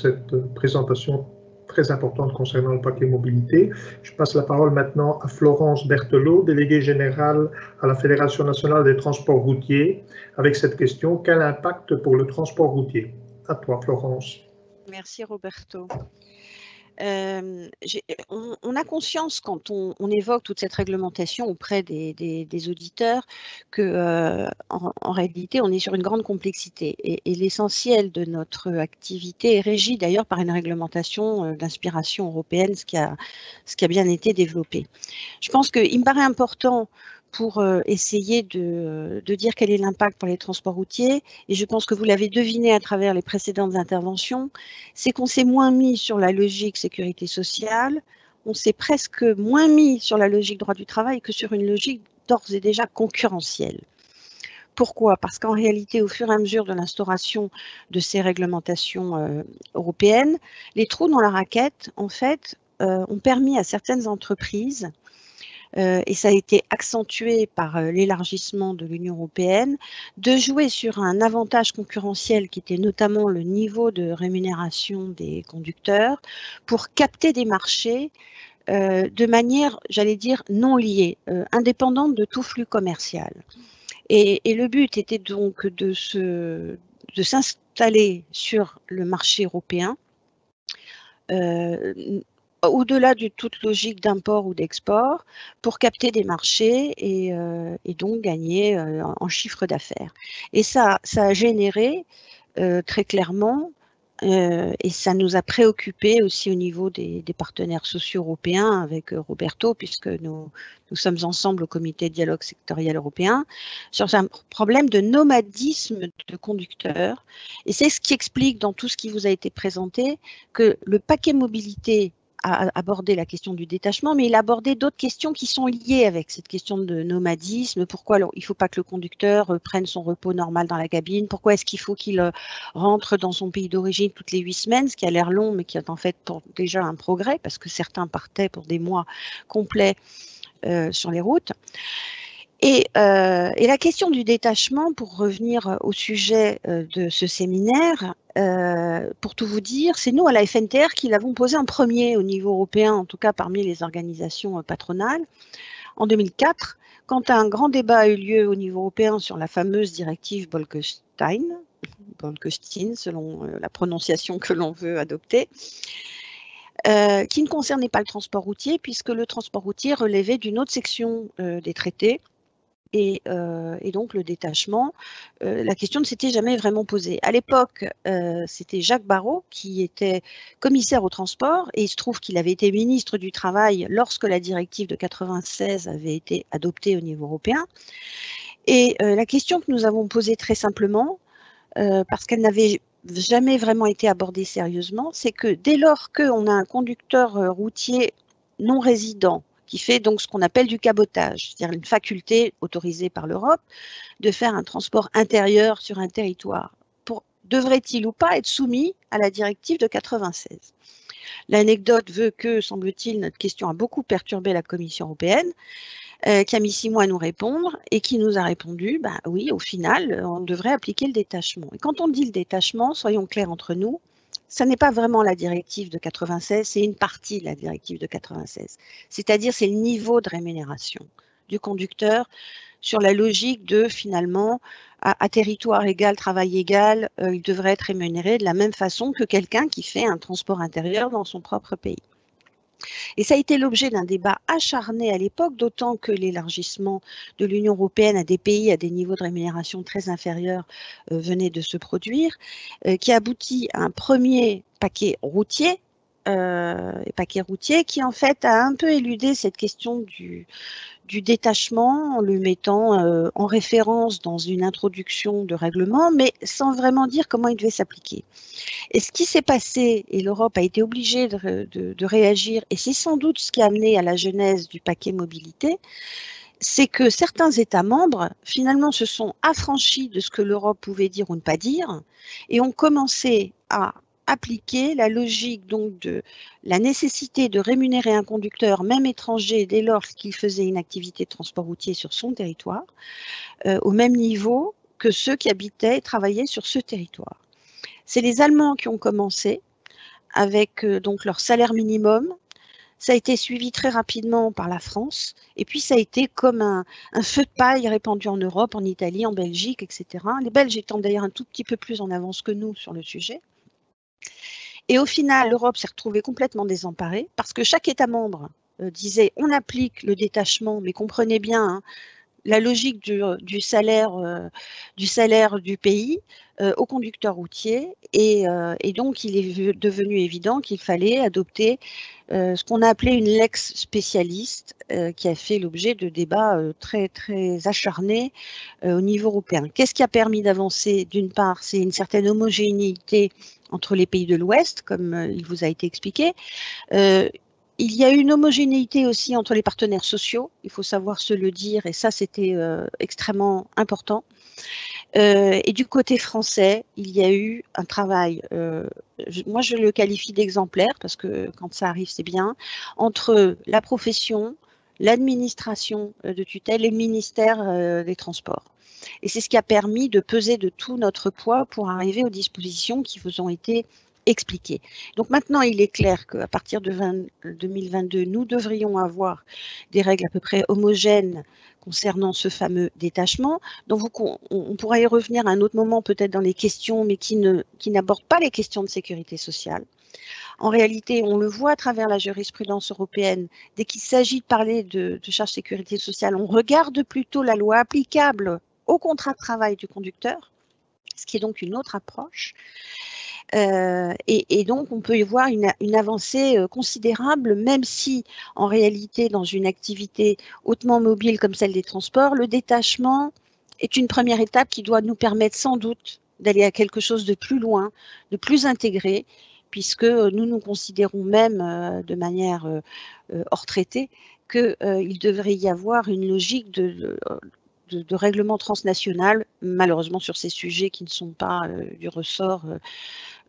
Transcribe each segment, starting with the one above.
cette présentation très importante concernant le paquet mobilité. Je passe la parole maintenant à Florence Berthelot, déléguée générale à la Fédération nationale des transports routiers, avec cette question: quel impact pour le transport routier? À toi, Florence. Merci Roberto. On a conscience quand on évoque toute cette réglementation auprès des auditeurs que en réalité on est sur une grande complexité et l'essentiel de notre activité est régi d'ailleurs par une réglementation d'inspiration européenne, ce qui a bien été développé. Je pense qu'il me paraît important pour essayer de dire quel est l'impact pour les transports routiers. Et je pense que vous l'avez deviné à travers les précédentes interventions, c'est qu'on s'est moins mis sur la logique sécurité sociale, on s'est presque moins mis sur la logique droit du travail que sur une logique d'ores et déjà concurrentielle. Pourquoi? Parce qu'en réalité, au fur et à mesure de l'instauration de ces réglementations européennes, les trous dans la raquette, en fait, ont permis à certaines entreprises, et ça a été accentué par l'élargissement de l'Union européenne, de jouer sur un avantage concurrentiel qui était notamment le niveau de rémunération des conducteurs pour capter des marchés de manière, j'allais dire, non liée, indépendante de tout flux commercial. Et le but était donc de s'installer sur le marché européen, au-delà de toute logique d'import ou d'export, pour capter des marchés et donc gagner en chiffre d'affaires. Et ça a généré très clairement, et ça nous a préoccupés aussi au niveau des partenaires sociaux européens avec Roberto, puisque nous sommes ensemble au comité de dialogue sectoriel européen, sur un problème de nomadisme de conducteurs. Et c'est ce qui explique dans tout ce qui vous a été présenté que le paquet mobilité a abordé la question du détachement, mais il a abordé d'autres questions qui sont liées avec cette question de nomadisme. Pourquoi il ne faut pas que le conducteur prenne son repos normal dans la cabine? Pourquoi est-ce qu'il faut qu'il rentre dans son pays d'origine toutes les 8 semaines, ce qui a l'air long, mais qui est en fait déjà un progrès, parce que certains partaient pour des mois complets sur les routes. Et la question du détachement, pour revenir au sujet de ce séminaire, pour tout vous dire, c'est nous à la FNTR qui l'avons posé en premier au niveau européen, en tout cas parmi les organisations patronales, en 2004, quand un grand débat a eu lieu au niveau européen sur la fameuse directive Bolkestein selon la prononciation que l'on veut adopter, qui ne concernait pas le transport routier, puisque le transport routier relevait d'une autre section des traités. Et donc le détachement, la question ne s'était jamais vraiment posée. À l'époque, c'était Jacques Barrot qui était commissaire au transport, et il se trouve qu'il avait été ministre du Travail lorsque la directive de 96 avait été adoptée au niveau européen. Et la question que nous avons posée très simplement, parce qu'elle n'avait jamais vraiment été abordée sérieusement, c'est que dès lors qu'on a un conducteur routier non résident, qui fait donc ce qu'on appelle du cabotage, c'est-à-dire une faculté autorisée par l'Europe de faire un transport intérieur sur un territoire, devrait-il ou pas être soumis à la directive de 96? L'anecdote veut que, semble-t-il, notre question a beaucoup perturbé la Commission européenne, qui a mis 6 mois à nous répondre et qui nous a répondu, bah oui, au final, on devrait appliquer le détachement. Et quand on dit le détachement, soyons clairs entre nous, ça n'est pas vraiment la directive de 96, c'est une partie de la directive de 96. C'est-à-dire, c'est le niveau de rémunération du conducteur sur la logique de, finalement, à territoire égal, travail égal, il devrait être rémunéré de la même façon que quelqu'un qui fait un transport intérieur dans son propre pays. Et ça a été l'objet d'un débat acharné à l'époque, d'autant que l'élargissement de l'Union européenne à des pays à des niveaux de rémunération très inférieurs venait de se produire, qui aboutit à un premier paquet routier, qui en fait a un peu éludé cette question du détachement en le mettant en référence dans une introduction de règlement, mais sans vraiment dire comment il devait s'appliquer. Et ce qui s'est passé, et l'Europe a été obligée de réagir, et c'est sans doute ce qui a amené à la genèse du paquet mobilité, c'est que certains États membres, finalement, se sont affranchis de ce que l'Europe pouvait dire ou ne pas dire, et ont commencé à appliquer la logique donc de la nécessité de rémunérer un conducteur, même étranger, dès lors qu'il faisait une activité de transport routier sur son territoire, au même niveau que ceux qui habitaient et travaillaient sur ce territoire. C'est les Allemands qui ont commencé avec donc leur salaire minimum. Ça a été suivi très rapidement par la France, et puis ça a été comme un feu de paille répandu en Europe, en Italie, en Belgique, etc. Les Belges étant d'ailleurs un tout petit peu plus en avance que nous sur le sujet. Et au final, l'Europe s'est retrouvée complètement désemparée, parce que chaque État membre disait on applique le détachement, mais comprenez bien, hein, la logique du salaire du pays au conducteur routier, et donc il est devenu évident qu'il fallait adopter ce qu'on a appelé une lex spécialiste, qui a fait l'objet de débats très, très acharnés au niveau européen. Qu'est-ce qui a permis d'avancer? D'une part, c'est une certaine homogénéité entre les pays de l'Ouest, comme il vous a été expliqué. Il y a une homogénéité aussi entre les partenaires sociaux, il faut savoir se le dire, et ça c'était extrêmement important. Et du côté français, il y a eu un travail, moi je le qualifie d'exemplaire, parce que quand ça arrive c'est bien, entre la profession, l'administration de tutelle et le ministère des Transports. Et c'est ce qui a permis de peser de tout notre poids pour arriver aux dispositions qui vous ont été expliquées. Donc maintenant, il est clair qu'à partir de 2022, nous devrions avoir des règles à peu près homogènes concernant ce fameux détachement. Donc on pourra y revenir à un autre moment, peut-être dans les questions, mais qui n'abordent pas les questions de sécurité sociale. En réalité, on le voit à travers la jurisprudence européenne, dès qu'il s'agit de parler de charge sécurité sociale, on regarde plutôt la loi applicable au contrat de travail du conducteur, ce qui est donc une autre approche. Et donc, on peut y voir une avancée considérable, même si, en réalité, dans une activité hautement mobile comme celle des transports, le détachement est une première étape qui doit nous permettre sans doute d'aller à quelque chose de plus loin, de plus intégré, puisque nous nous considérons même de manière hors traité qu'il devrait y avoir une logique de règlement transnational, malheureusement sur ces sujets qui ne sont pas du ressort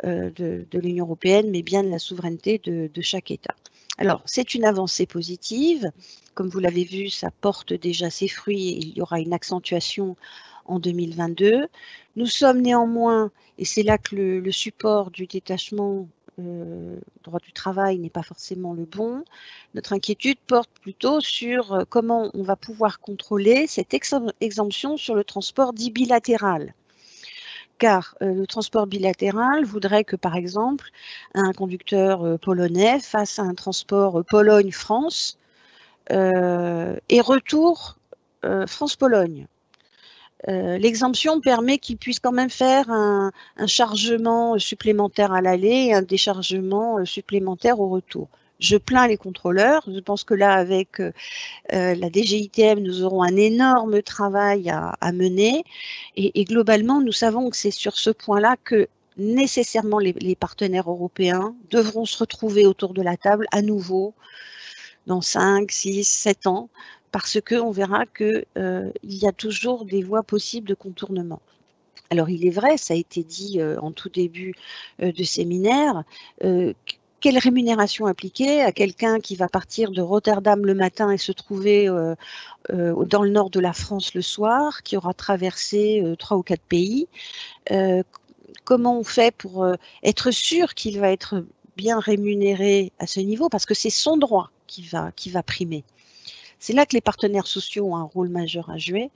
de l'Union européenne, mais bien de la souveraineté de chaque État. Alors, c'est une avancée positive. Comme vous l'avez vu, ça porte déjà ses fruits et il y aura une accentuation en 2022. Nous sommes néanmoins, et c'est là que le support du détachement droit du travail n'est pas forcément le bon. Notre inquiétude porte plutôt sur comment on va pouvoir contrôler cette exemption sur le transport dit bilatéral. Car le transport bilatéral voudrait que, par exemple, un conducteur polonais fasse un transport Pologne-France et retour France-Pologne. L'exemption permet qu'il puisse quand même faire un chargement supplémentaire à l'aller et un déchargement supplémentaire au retour. Je plains les contrôleurs. Je pense que là, avec la DGITM, nous aurons un énorme travail à mener. Et globalement, nous savons que c'est sur ce point-là que nécessairement les partenaires européens devront se retrouver autour de la table à nouveau dans 5, 6, 7 ans, parce qu'on verra qu'il y a toujours des voies possibles de contournement. Alors il est vrai, ça a été dit en tout début de séminaire, quelle rémunération appliquer à quelqu'un qui va partir de Rotterdam le matin et se trouver dans le nord de la France le soir, qui aura traversé 3 ou 4 pays. Comment on fait pour être sûr qu'il va être bien rémunéré à ce niveau, parce que c'est son droit qui va primer. C'est là que les partenaires sociaux ont un rôle majeur à jouer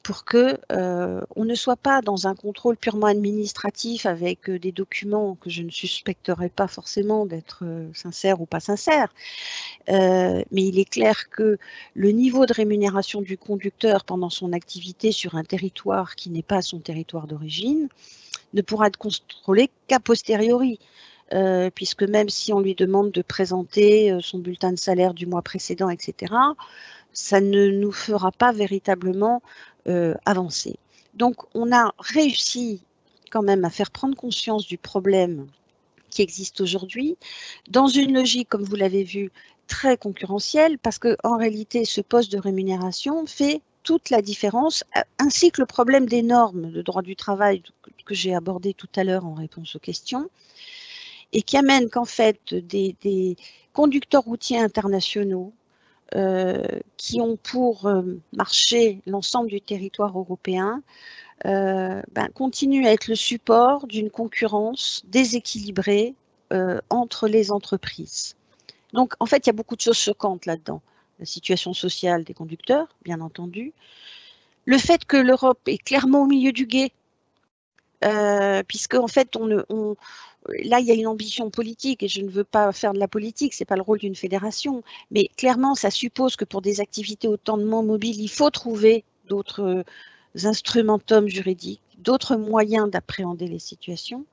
pour que on ne soit pas dans un contrôle purement administratif avec des documents que je ne suspecterai pas forcément d'être sincères ou pas sincères. Mais il est clair que le niveau de rémunération du conducteur pendant son activité sur un territoire qui n'est pas son territoire d'origine ne pourra être contrôlé qu'a posteriori. Puisque même si on lui demande de présenter son bulletin de salaire du mois précédent, etc., ça ne nous fera pas véritablement avancer. Donc, on a réussi quand même à faire prendre conscience du problème qui existe aujourd'hui, dans une logique, comme vous l'avez vu, très concurrentielle, parce qu'en réalité, ce poste de rémunération fait toute la différence, ainsi que le problème des normes de droit du travail que j'ai abordé tout à l'heure en réponse aux questions, et qui amène qu'en fait des conducteurs routiers internationaux qui ont pour marcher l'ensemble du territoire européen continuent à être le support d'une concurrence déséquilibrée entre les entreprises. Donc, en fait, il y a beaucoup de choses choquantes là-dedans. La situation sociale des conducteurs, bien entendu. Le fait que l'Europe est clairement au milieu du gué, puisque, en fait, là, il y a une ambition politique, et je ne veux pas faire de la politique, ce n'est pas le rôle d'une fédération, mais clairement, ça suppose que pour des activités hautement mobiles, il faut trouver d'autres instrumentums juridiques, d'autres moyens d'appréhender les situations.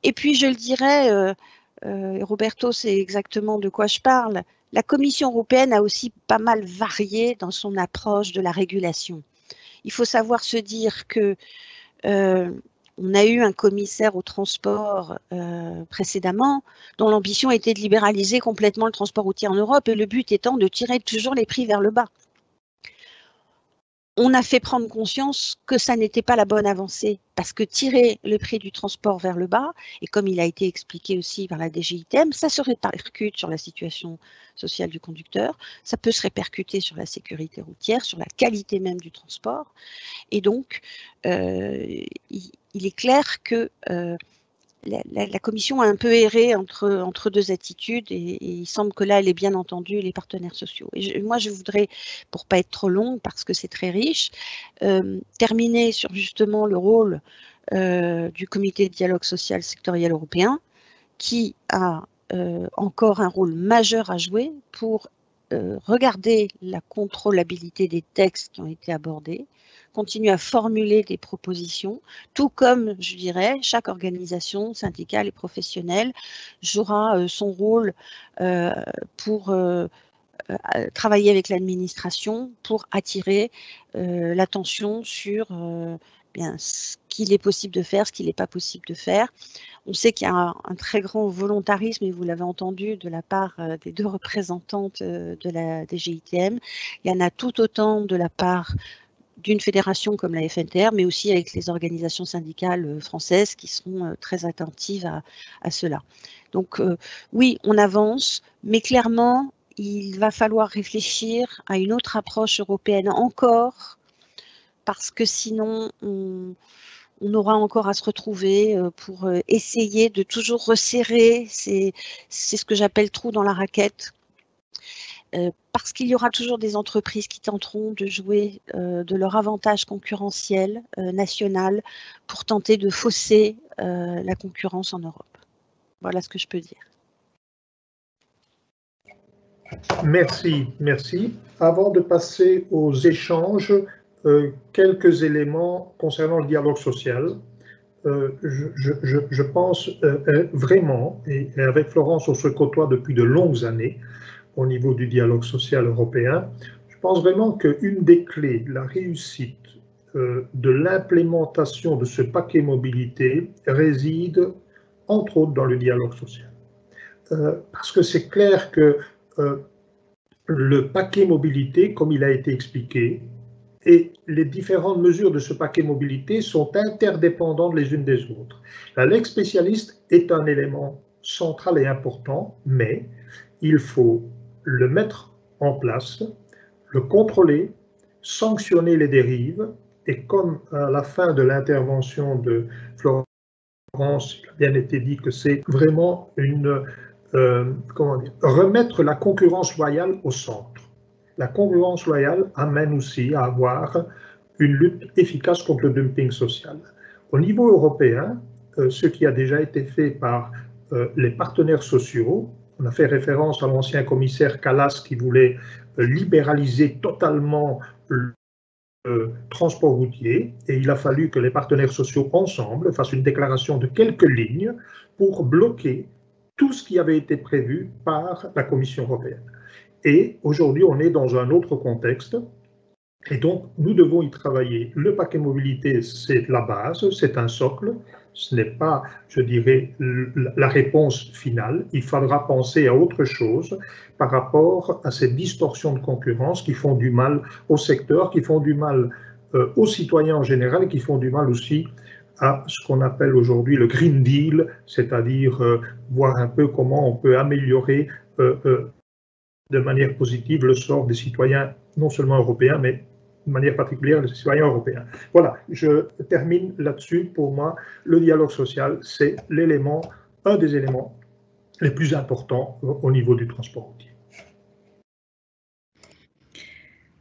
Et puis, je le dirais, Roberto sait exactement de quoi je parle, la Commission européenne a aussi pas mal varié dans son approche de la régulation. Il faut savoir se dire que on a eu un commissaire au transport précédemment dont l'ambition était de libéraliser complètement le transport routier en Europe et le but étant de tirer toujours les prix vers le bas. On a fait prendre conscience que ça n'était pas la bonne avancée parce que tirer le prix du transport vers le bas, et comme il a été expliqué aussi par la DGITM, ça se répercute sur la situation sociale du conducteur, ça peut se répercuter sur la sécurité routière, sur la qualité même du transport. Et donc, il est clair que la Commission a un peu erré entre deux attitudes et il semble que là, elle ait bien entendu les partenaires sociaux. Et moi, je voudrais, pour ne pas être trop longue, parce que c'est très riche, terminer sur justement le rôle du comité de dialogue social sectoriel européen, qui a encore un rôle majeur à jouer pour regarder la contrôlabilité des textes qui ont été abordés, continuer à formuler des propositions, tout comme, je dirais, chaque organisation syndicale et professionnelle jouera son rôle pour travailler avec l'administration pour attirer l'attention sur bien, ce qu'il est possible de faire, ce qu'il n'est pas possible de faire. On sait qu'il y a un très grand volontarisme, et vous l'avez entendu, de la part des deux représentantes de la DGITM. Il y en a tout autant de la part d'une fédération comme la FNTR, mais aussi avec les organisations syndicales françaises qui seront très attentives à cela. Donc oui, on avance, mais clairement, il va falloir réfléchir à une autre approche européenne encore, parce que sinon, on aura encore à se retrouver pour essayer de toujours resserrer, c'est ce que j'appelle trou dans la raquette, parce qu'il y aura toujours des entreprises qui tenteront de jouer de leur avantage concurrentiel national pour tenter de fausser la concurrence en Europe. Voilà ce que je peux dire. Merci, merci. Avant de passer aux échanges, quelques éléments concernant le dialogue social. Je pense vraiment, et avec Florence on se côtoie depuis de longues années au niveau du dialogue social européen, je pense vraiment qu'une des clés de la réussite de l'implémentation de ce paquet mobilité réside entre autres dans le dialogue social. Parce que c'est clair que le paquet mobilité, comme il a été expliqué, et les différentes mesures de ce paquet mobilité sont interdépendantes les unes des autres. La lex spécialiste est un élément central et important, mais il faut le mettre en place, le contrôler, sanctionner les dérives, et comme à la fin de l'intervention de Florence, il a bien été dit que c'est vraiment remettre la concurrence loyale au centre. La concurrence loyale amène aussi à avoir une lutte efficace contre le dumping social. Au niveau européen, ce qui a déjà été fait par les partenaires sociaux, on a fait référence à l'ancien commissaire Kallas qui voulait libéraliser totalement le transport routier, et il a fallu que les partenaires sociaux ensemble fassent une déclaration de quelques lignes pour bloquer tout ce qui avait été prévu par la Commission européenne. Et aujourd'hui, on est dans un autre contexte, et donc nous devons y travailler. Le paquet mobilité, c'est la base, c'est un socle, ce n'est pas, je dirais, la réponse finale. Il faudra penser à autre chose par rapport à ces distorsions de concurrence qui font du mal au secteur, qui font du mal aux citoyens en général, et qui font du mal aussi à ce qu'on appelle aujourd'hui le Green Deal, c'est-à-dire voir un peu comment on peut améliorer de manière positive le sort des citoyens, non seulement européens, mais de manière particulière les citoyens européens. Voilà, je termine là-dessus. Pour moi, le dialogue social, c'est l'élément un des éléments les plus importants au niveau du transport routier.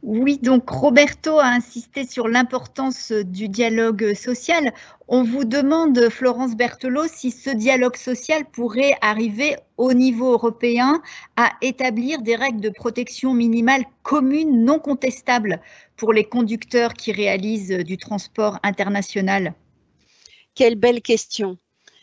Oui, donc Roberto a insisté sur l'importance du dialogue social. On vous demande, Florence Berthelot, si ce dialogue social pourrait arriver au niveau européen à établir des règles de protection minimale communes non contestables pour les conducteurs qui réalisent du transport international. Quelle belle question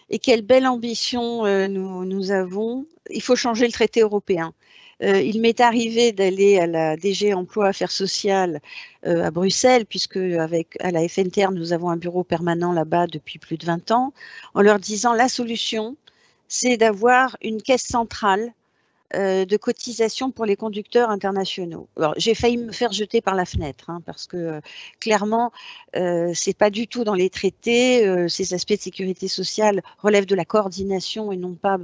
et quelle belle ambition nous avons. Il faut changer le traité européen. Il m'est arrivé d'aller à la DG Emploi Affaires sociales à Bruxelles, puisque à la FNTR, nous avons un bureau permanent là-bas depuis plus de 20 ans, en leur disant la solution, c'est d'avoir une caisse centrale de cotisation pour les conducteurs internationaux. Alors, j'ai failli me faire jeter par la fenêtre, hein, parce que clairement, c'est pas du tout dans les traités. Ces aspects de sécurité sociale relèvent de la coordination et non pas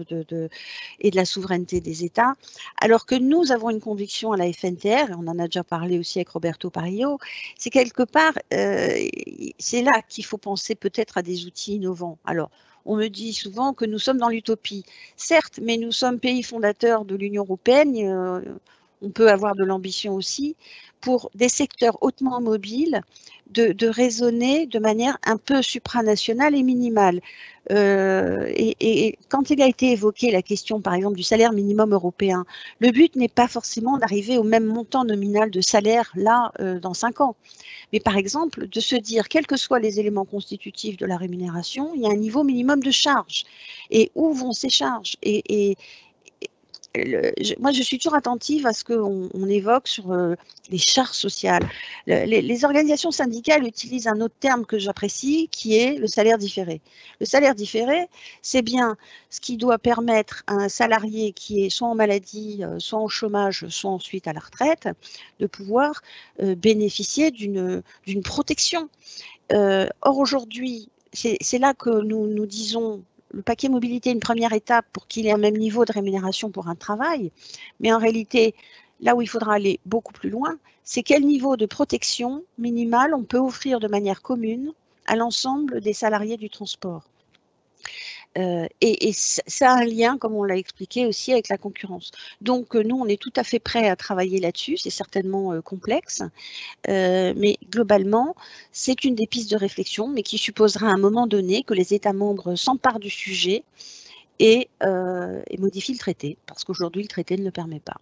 et de la souveraineté des États. Alors que nous avons une conviction à la FNTR, et on en a déjà parlé aussi avec Roberto Parillo, c'est quelque part, c'est là qu'il faut penser peut-être à des outils innovants. Alors, on me dit souvent que nous sommes dans l'utopie. Certes, mais nous sommes pays fondateurs de l'Union européenne. On peut avoir de l'ambition aussi pour des secteurs hautement mobiles de raisonner de manière un peu supranationale et minimale. Et quand il a été évoqué la question, par exemple, du salaire minimum européen, le but n'est pas forcément d'arriver au même montant nominal de salaire là dans 5 ans. Mais par exemple, de se dire, quels que soient les éléments constitutifs de la rémunération, il y a un niveau minimum de charges. Et où vont ces charges? Moi, je suis toujours attentive à ce qu'on évoque sur les charges sociales. Les organisations syndicales utilisent un autre terme que j'apprécie, qui est le salaire différé. Le salaire différé, c'est bien ce qui doit permettre à un salarié qui est soit en maladie, soit en chômage, soit ensuite à la retraite, de pouvoir bénéficier d'une protection. Or, aujourd'hui, c'est là que nous disons le paquet mobilité est une première étape pour qu'il ait un même niveau de rémunération pour un travail, mais en réalité, là où il faudra aller beaucoup plus loin, c'est quel niveau de protection minimale on peut offrir de manière commune à l'ensemble des salariés du transport. Et ça a un lien, comme on l'a expliqué, aussi avec la concurrence. Donc, nous, on est tout à fait prêts à travailler là-dessus. C'est certainement complexe, mais globalement, c'est une des pistes de réflexion, mais qui supposera à un moment donné que les États membres s'emparent du sujet et modifient le traité, parce qu'aujourd'hui, le traité ne le permet pas.